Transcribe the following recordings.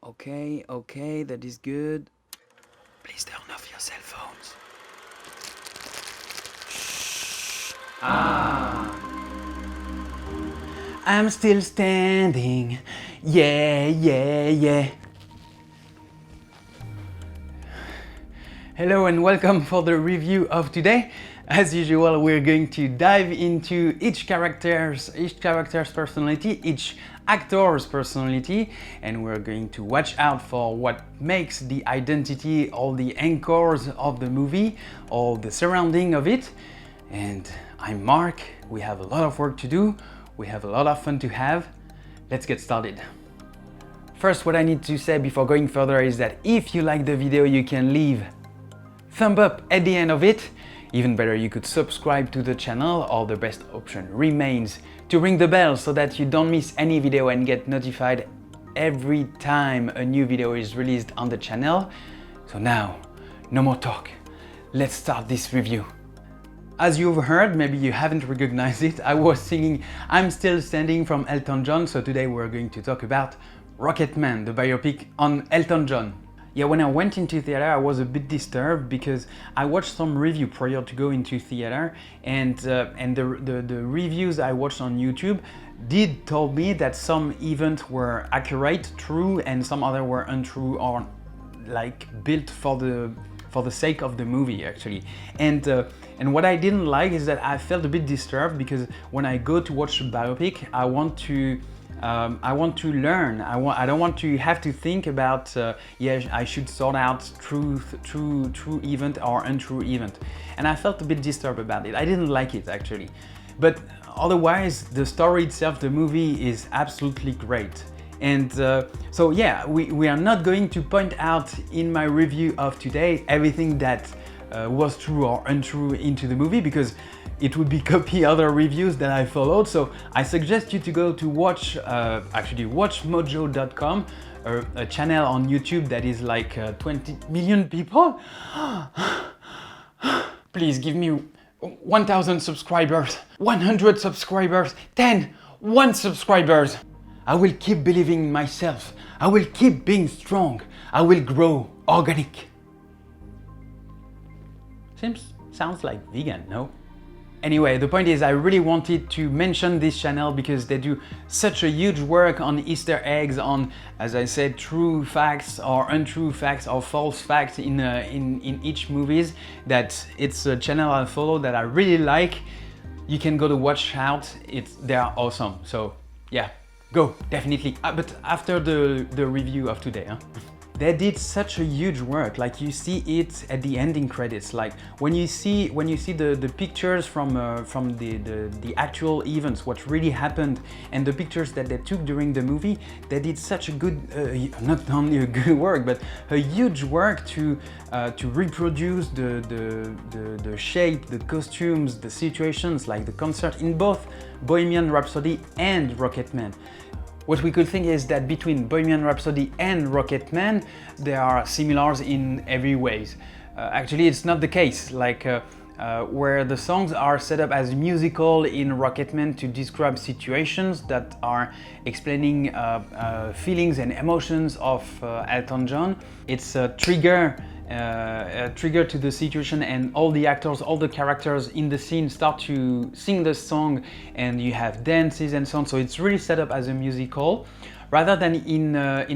Okay, that is good. Please turn off your cell phones. I'm still standing. Yeah. Hello and welcome for the review of today. As usual, we're going to dive into each character's personality, each actor's personality, and we're going to watch out for what makes the identity, all the anchors of the movie, all the surrounding of it. And I'm Marc. We have a lot of work to do. We have a lot of fun to have. Let's get started. First, what I need to say before going further is that if you like the video, you can leave thumb up at the end of it. Even better, you could subscribe to the channel, or the best option remains to ring the bell so that you don't miss any video and get notified every time a new video is released on the channel. So now, no more talk. Let's start this review. As you've heard, maybe you haven't recognized it, I was singing I'm Still Standing from Elton John, so today we're going to talk about Rocketman, the biopic on Elton John. Yeah, when I went into theater, I was a bit disturbed because I watched some review prior to go into theater, and the reviews I watched on YouTube did tell me that some events were accurate, true, and some other were untrue or like built for the sake of the movie actually. And what I didn't like is that I felt a bit disturbed because when I go to watch a biopic, I want to learn. I don't want to have to think about I should sort out true event or untrue event. And I felt a bit disturbed about it. I didn't like it actually. But otherwise, the story itself, the movie is absolutely great. And so yeah, we are not going to point out in my review of today everything that was true or untrue into the movie, because it would be copy other reviews that I followed. So I suggest you to go to watchmojo.com, a channel on YouTube that is like 20 million people. Please give me 1,000 subscribers, 100 subscribers, 1 subscribers. I will keep believing in myself. I will keep being strong. I will grow organic. Sounds like vegan, no? Anyway, the point is I really wanted to mention this channel because they do such a huge work on Easter eggs, on, as I said, true facts or untrue facts or false facts in each movies, that it's a channel I follow that I really like. You can go to watch out. They are awesome. So yeah, go, definitely. But after the review of today, huh? They did such a huge work. Like, you see it at the ending credits. Like when you see the pictures from the actual events, what really happened, and the pictures that they took during the movie, they did such a good, not only a good work, but a huge work to reproduce the shape, the costumes, the situations, like the concert in both Bohemian Rhapsody and Rocketman. What we could think is that between Bohemian Rhapsody and Rocketman, there are similars in every ways. Actually, it's not the case. Like where the songs are set up as musical in Rocketman to describe situations that are explaining feelings and emotions of Elton John, it's a trigger to the situation, and all the actors, all the characters in the scene start to sing the song, and you have dances and so on. So it's really set up as a musical, rather than in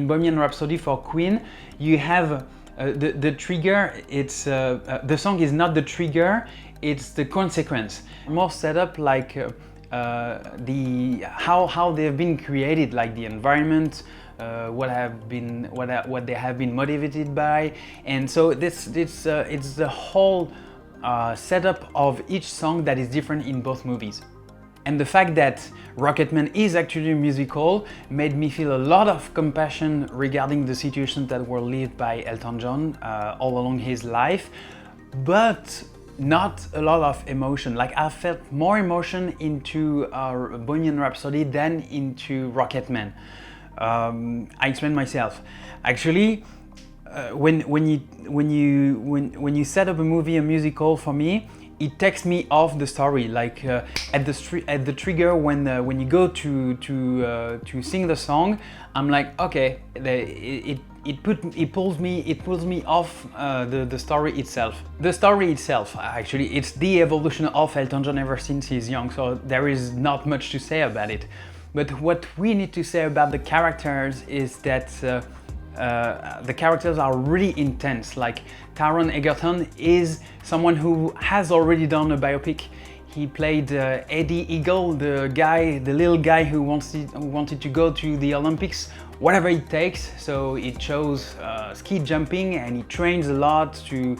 Bohemian Rhapsody for Queen. You have the trigger. It's the song is not the trigger; it's the consequence. More set up like how they have been created, like the environment. What they have been motivated by, and so it's the whole setup of each song that is different in both movies. And the fact that Rocketman is actually a musical made me feel a lot of compassion regarding the situations that were lived by Elton John all along his life, but not a lot of emotion. Like, I felt more emotion into Bohemian Rhapsody than into Rocketman. I explain myself. Actually, when you set up a movie, a musical, for me, it takes me off the story. Like at the trigger when you go to sing the song, I'm like, okay, it pulls me off the story itself. The story itself, actually, it's the evolution of Elton John ever since he's young. So there is not much to say about it. But what we need to say about the characters is that the characters are really intense. Like Taron Egerton is someone who has already done a biopic. He played Eddie Eagle, the little guy who wanted to go to the Olympics, whatever it takes. So he chose ski jumping, and he trains a lot to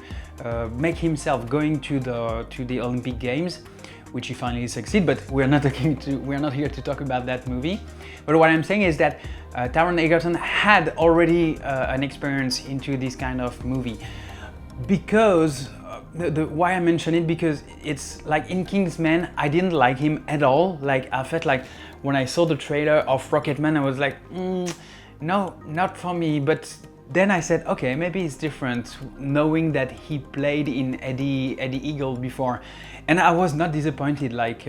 make himself going to the Olympic Games, which he finally succeeded. But we're not here to talk about that movie. But what I'm saying is that Taron Egerton had already an experience into this kind of movie, because why I mention it, because it's like in Kingsman, I didn't like him at all. Like I felt like when I saw the trailer of Rocketman, I was like, no, not for me. But then I said, okay, maybe it's different, knowing that he played in Eddie Eagle before, and I was not disappointed. Like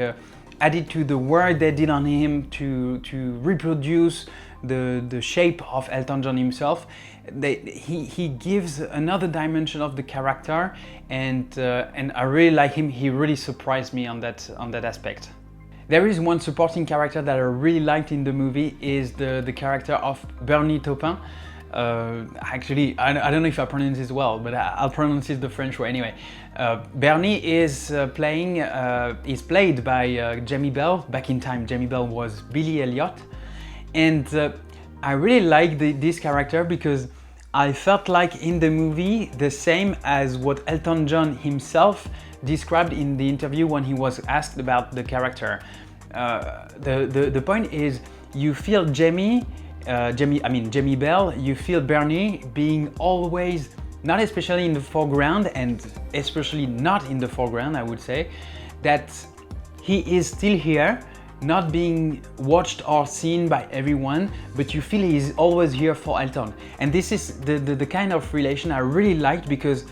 added to the work they did on him to reproduce the shape of Elton John himself, he gives another dimension of the character, and I really like him. He really surprised me on that aspect. There is one supporting character that I really liked in the movie, is the character of Bernie Taupin. Actually, I don't know if I pronounce it well, but I'll pronounce it the French way anyway. Bernie is played by Jamie Bell. Back in time, Jamie Bell was Billy Elliot, and I really like this character because I felt like in the movie the same as what Elton John himself described in the interview when he was asked about the character. The point is, you feel Jamie Bell, you feel Bernie being always, not especially in the foreground, and especially not in the foreground, I would say, that he is still here, not being watched or seen by everyone, but you feel he's always here for Elton. And this is the kind of relation I really liked, because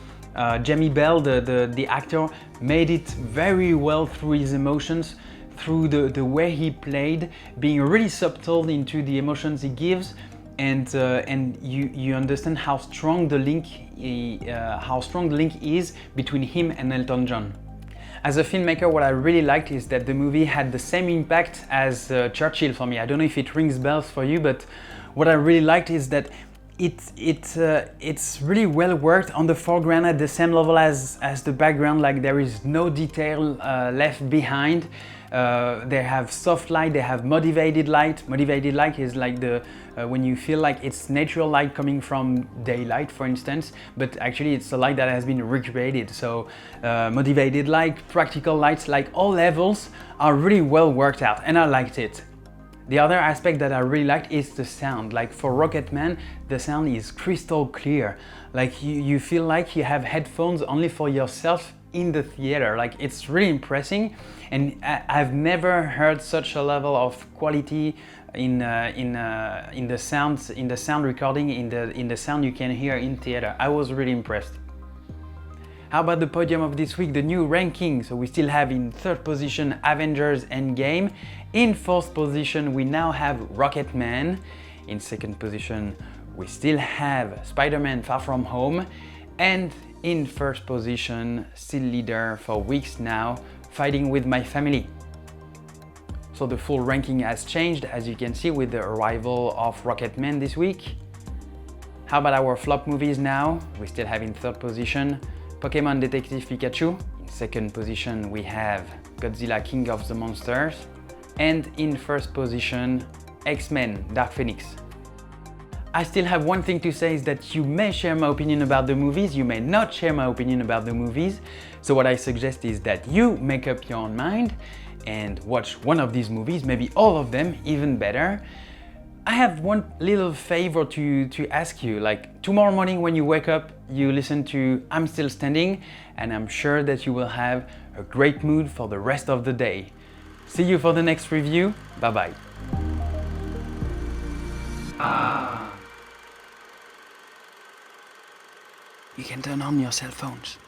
Jamie Bell, the actor, made it very well through his emotions, through the way he played, being really subtle into the emotions he gives, and you understand how strong the link is between him and Elton John. As a filmmaker, what I really liked is that the movie had the same impact as Churchill for me. I don't know if it rings bells for you, but what I really liked is that it's really well worked on the foreground at the same level as the background. Like there is no detail left behind. They have soft light, they have motivated light. Motivated light is like when you feel like it's natural light coming from daylight, for instance, but actually it's a light that has been recreated. So motivated light, practical lights, like all levels are really well worked out, and I liked it. The other aspect that I really liked is the sound. Like for Rocketman, the sound is crystal clear. Like you feel like you have headphones only for yourself in the theater. Like it's really impressive, and I've never heard such a level of quality in the sound recording, in the sound you can hear in theater. I was really impressed. How about the podium of this week, the new ranking? So we still have in third position Avengers Endgame. In fourth position we now have Rocketman. In second position we still have Spider-Man Far From Home. And in first position, still leader for weeks now, Fighting With My Family. So the full ranking has changed, as you can see, with the arrival of Rocketman this week. How about our flop movies now? We still have in third position Pokémon Detective Pikachu. In second position we have Godzilla King of the Monsters. And in first position, X-Men Dark Phoenix. I still have one thing to say, is that you may share my opinion about the movies, you may not share my opinion about the movies. So what I suggest is that you make up your own mind and watch one of these movies, maybe all of them, even better. I have one little favor to ask you. Like tomorrow morning when you wake up, you listen to I'm Still Standing, and I'm sure that you will have a great mood for the rest of the day. See you for the next review. Bye bye. You can turn on your cell phones.